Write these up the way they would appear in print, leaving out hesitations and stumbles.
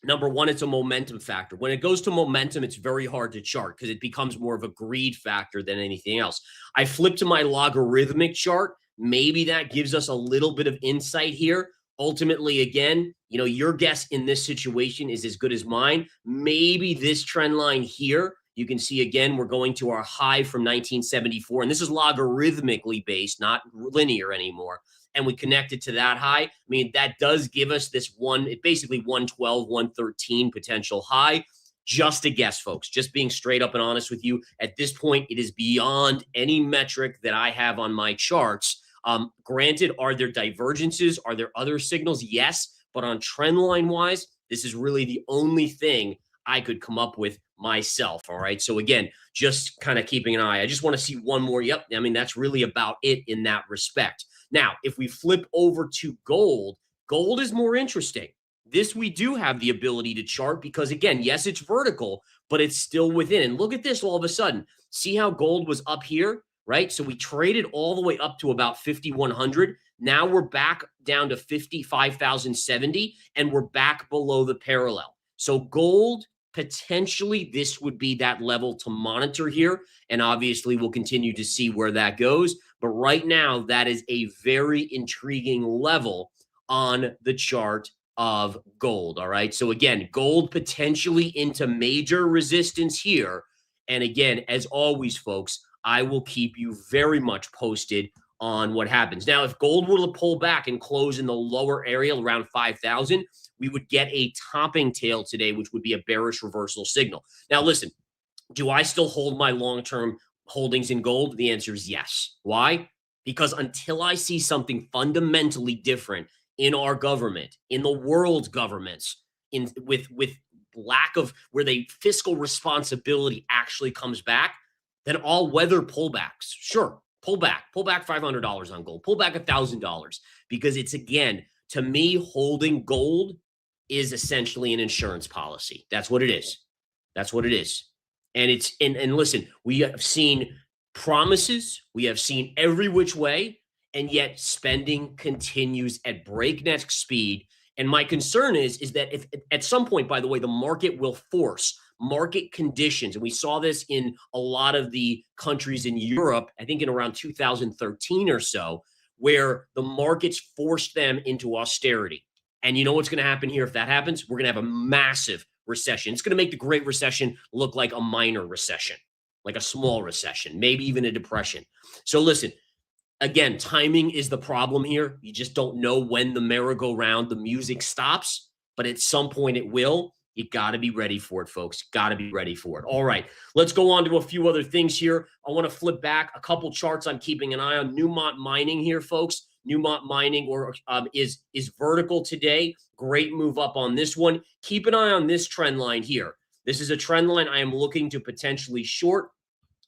Number one, it's a momentum factor. When it goes to momentum, it's very hard to chart because it becomes more of a greed factor than anything else. I flipped to my logarithmic chart. Maybe that gives us a little bit of insight here. Ultimately, again, your guess in this situation is as good as mine. Maybe this trend line here, you can see again, we're going to our high from 1974. And this is logarithmically based, not linear anymore. And we connected to that high. I mean, that does give us this basically 112, 113 potential high. Just a guess, folks. Just being straight up and honest with you. At this point, it is beyond any metric that I have on my charts. Granted, are there divergences? Are there other signals? Yes. But on trend line wise, this is really the only thing I could come up with myself. All right. So again, just kind of keeping an eye. I just want to see one more. Yep. I mean, that's really about it in that respect. Now, if we flip over to gold, gold is more interesting. This we do have the ability to chart because, again, yes, it's vertical, but it's still within. And look at this all of a sudden. See how gold was up here, right? So we traded all the way up to about 5,100. Now we're back down to 55,070, and we're back below the parallel. So gold, potentially, this would be that level to monitor here. And obviously, we'll continue to see where that goes. But right now, that is a very intriguing level on the chart of gold. All right. So again, gold potentially into major resistance here. And again, as always, folks, I will keep you very much posted on what happens. Now, if gold were to pull back and close in the lower area around 5,000, we would get a topping tail today, which would be a bearish reversal signal. Now, listen, do I still hold my long-term holdings in gold? The answer is yes. Why? Because until I see something fundamentally different in our government, in the world governments, with lack of where the fiscal responsibility actually comes back, then I'll weather pullbacks. Sure, pull back $500 on gold, pull back $1,000, because it's, again, to me, holding gold is essentially an insurance policy. That's what it is. That's what it is. And and listen, we have seen promises, we have seen every which way, and yet spending continues at breakneck speed. And my concern is that if at some point, by the way, the market will force market conditions, and we saw this in a lot of the countries in Europe, I think in around 2013 or so, where the markets forced them into austerity. And you know what's going to happen here if that happens? We're going to have a massive recession. It's going to make the Great Recession look like a minor recession, like a small recession, maybe even a depression. So listen, again, timing is the problem here. You just don't know when the merry-go-round, the music stops, but at some point it will. You got to be ready for it, folks. Got to be ready for it. All right, let's go on to a few other things here. I want to flip back a couple charts I'm keeping an eye on. Newmont Mining here, folks. Newmont Mining is vertical today. Great move up on this one. Keep an eye on this trend line here. This is a trend line I am looking to potentially short.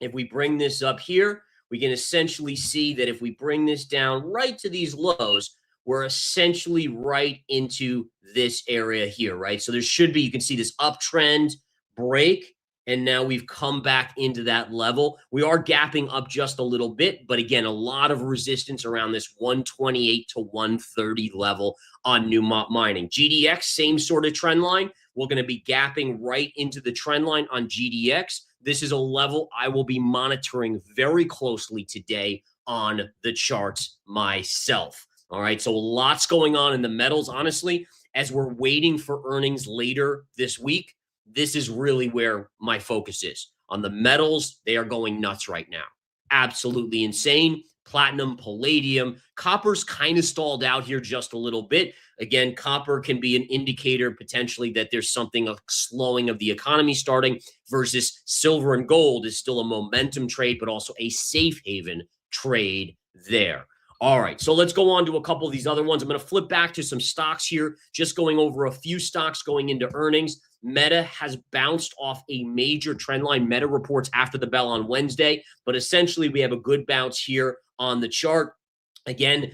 If we bring this up here, we can essentially see that if we bring this down right to these lows, we're essentially right into this area here, right? So there should be, you can see this uptrend break, and now we've come back into that level. We are gapping up just a little bit, but again, a lot of resistance around this 128 to 130 level on Newmont Mining. GDX, same sort of trend line. We're going to be gapping right into the trend line on GDX. This is a level I will be monitoring very closely today on the charts myself. All right, so lots going on in the metals. Honestly, as we're waiting for earnings later this week, this is really where my focus is. On the metals, they are going nuts right now. Absolutely insane. Platinum, palladium, copper's kind of stalled out here just a little bit. Again, copper can be an indicator potentially that there's something, a slowing of the economy starting, versus silver and gold is still a momentum trade, but also a safe haven trade there. All right, so let's go on to a couple of these other ones. I'm going to flip back to some stocks here, just going over a few stocks going into earnings. Meta has bounced off a major trend line. Meta reports after the bell on Wednesday, but essentially we have a good bounce here on the chart. Again,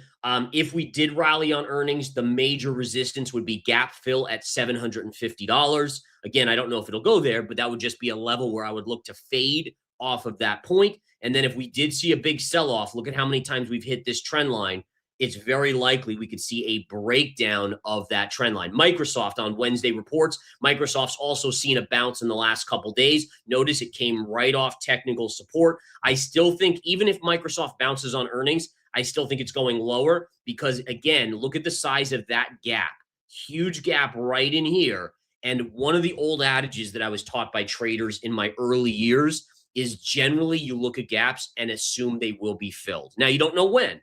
if we did rally on earnings, the major resistance would be gap fill at $750. Again, I don't know if it'll go there, but that would just be a level where I would look to fade off of that point. And then if we did see a big sell-off, look at how many times we've hit this trend line. it's very likely we could see a breakdown of that trend line. Microsoft on Wednesday reports. Microsoft's also seen a bounce in the last couple days. Notice it came right off technical support. I still think even if Microsoft bounces on earnings, I still think it's going lower because, again, look at the size of that gap. Huge gap right in here. And one of the old adages that I was taught by traders in my early years is generally you look at gaps and assume they will be filled. Now, you don't know when,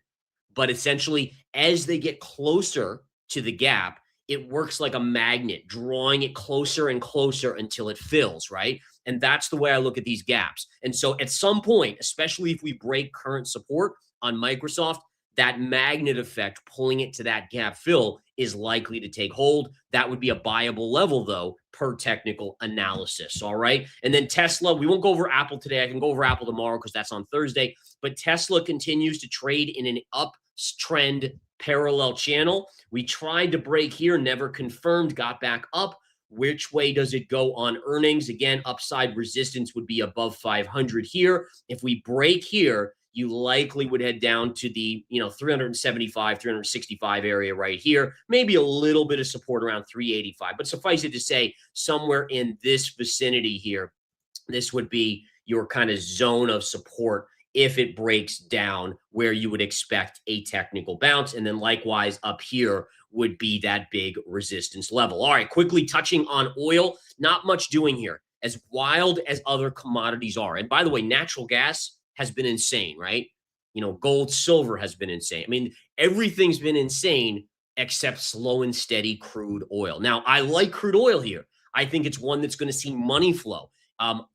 but essentially, as they get closer to the gap, it works like a magnet, drawing it closer and closer until it fills, right? And that's the way I look at these gaps. And so at some point, especially if we break current support on Microsoft, that magnet effect pulling it to that gap fill is likely to take hold. That would be a buyable level, though, per technical analysis. All right. And then Tesla, we won't go over Apple today. I can go over Apple tomorrow because that's on Thursday. But Tesla continues to trade in an uptrend parallel channel. We tried to break here, never confirmed, got back up. Which way does it go on earnings? Again, upside resistance would be above 500 here. If we break here, you likely would head down to the 375, 365 area right here. Maybe a little bit of support around 385. But suffice it to say, somewhere in this vicinity here, this would be your kind of zone of support if it breaks down where you would expect a technical bounce. And then likewise up here would be that big resistance level. All right, quickly touching on oil, not much doing here. As wild as other commodities are. And by the way, natural gas has been insane, right? Gold, silver has been insane. I mean, everything's been insane except slow and steady crude oil. Now, I like crude oil here. I think it's one that's going to see money flow.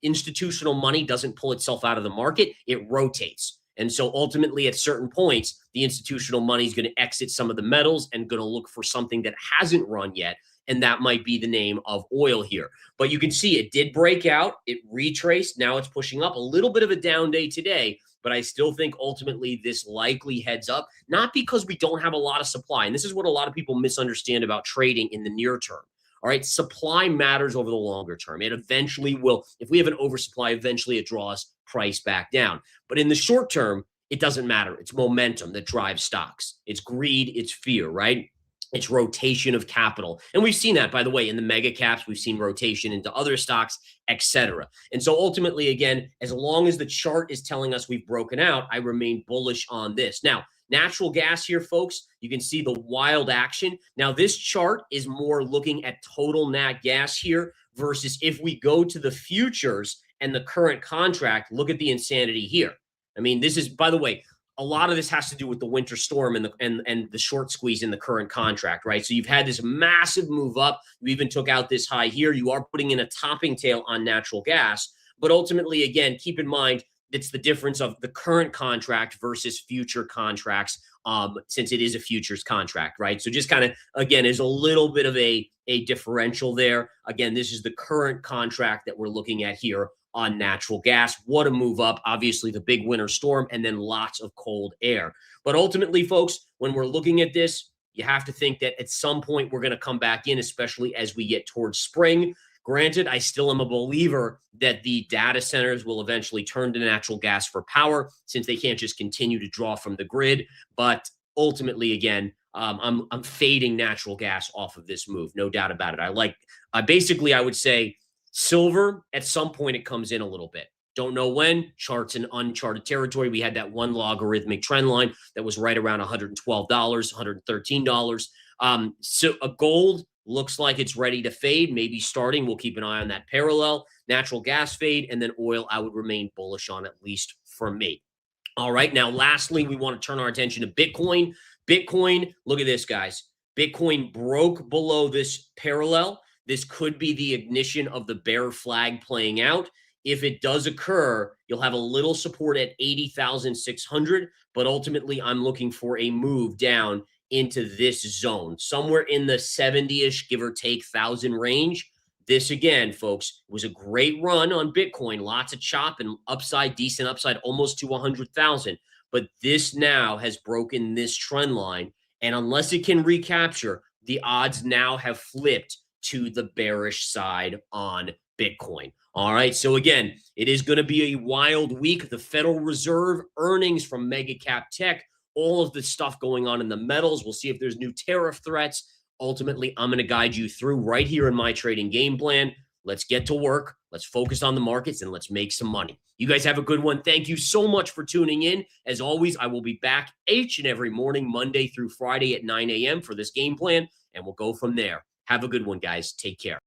Institutional money doesn't pull itself out of the market. It rotates. And so ultimately at certain points, the institutional money is going to exit some of the metals and going to look for something that hasn't run yet. And that might be the name of oil here. But you can see it did break out. It retraced. Now it's pushing up. A little bit of a down day today, but I still think ultimately this likely heads up, not because we don't have a lot of supply. And this is what a lot of people misunderstand about trading in the near term. All right, supply matters over the longer term. It eventually will, if we have an oversupply, eventually it draws price back down. But in the short term, it doesn't matter. It's momentum that drives stocks. It's greed, it's fear, right? It's rotation of capital. And we've seen that, by the way, in the mega caps. We've seen rotation into other stocks, etc. And so ultimately, again, as long as the chart is telling us we've broken out, I remain bullish on this. Now, natural gas here, folks, you can see the wild action. Now, this chart is more looking at total nat gas here versus if we go to the futures and the current contract, look at the insanity here. I mean, this is, by the way, a lot of this has to do with the winter storm and the short squeeze in the current contract, right? So you've had this massive move up. You even took out this high here. You are putting in a topping tail on natural gas. But ultimately, again, keep in mind, it's the difference of the current contract versus future contracts, since it is a futures contract, right? So just kind of, again, there's a little bit of a differential there. Again, this is the current contract that we're looking at here on natural gas. What a move up. Obviously, the big winter storm and then lots of cold air. But ultimately, folks, when we're looking at this, you have to think that at some point we're going to come back in, especially as we get towards spring. Granted, I still am a believer that the data centers will eventually turn to natural gas for power since they can't just continue to draw from the grid. But ultimately, again, I'm fading natural gas off of this move. No doubt about it. Basically, I would say silver, at some point, it comes in a little bit. Don't know when. Charts in uncharted territory. We had that one logarithmic trend line that was right around $112, $113. So a gold looks like it's ready to fade, maybe starting. We'll keep an eye on that parallel. Natural gas fade, and then oil, I would remain bullish on, at least for me. All right, now lastly, we want to turn our attention to Bitcoin. Bitcoin, look at this, guys. Bitcoin broke below this parallel. This could be the ignition of the bear flag playing out. If it does occur, you'll have a little support at 80,600, but ultimately I'm looking for a move down into this zone, somewhere in the 70-ish, give or take, 1,000 range. This, again, folks, was a great run on Bitcoin. Lots of chop and upside, decent upside, almost to 100,000. But this now has broken this trend line. And unless it can recapture, the odds now have flipped to the bearish side on Bitcoin. All right. So again, it is going to be a wild week. The Federal Reserve earnings from mega cap tech all of the stuff going on in the metals. We'll see if there's new tariff threats. Ultimately, I'm going to guide you through right here in my trading game plan. Let's get to work. Let's focus on the markets and let's make some money. You guys have a good one. Thank you so much for tuning in. As always, I will be back each and every morning, Monday through Friday at 9 a.m. for this game plan, and we'll go from there. Have a good one, guys. Take care.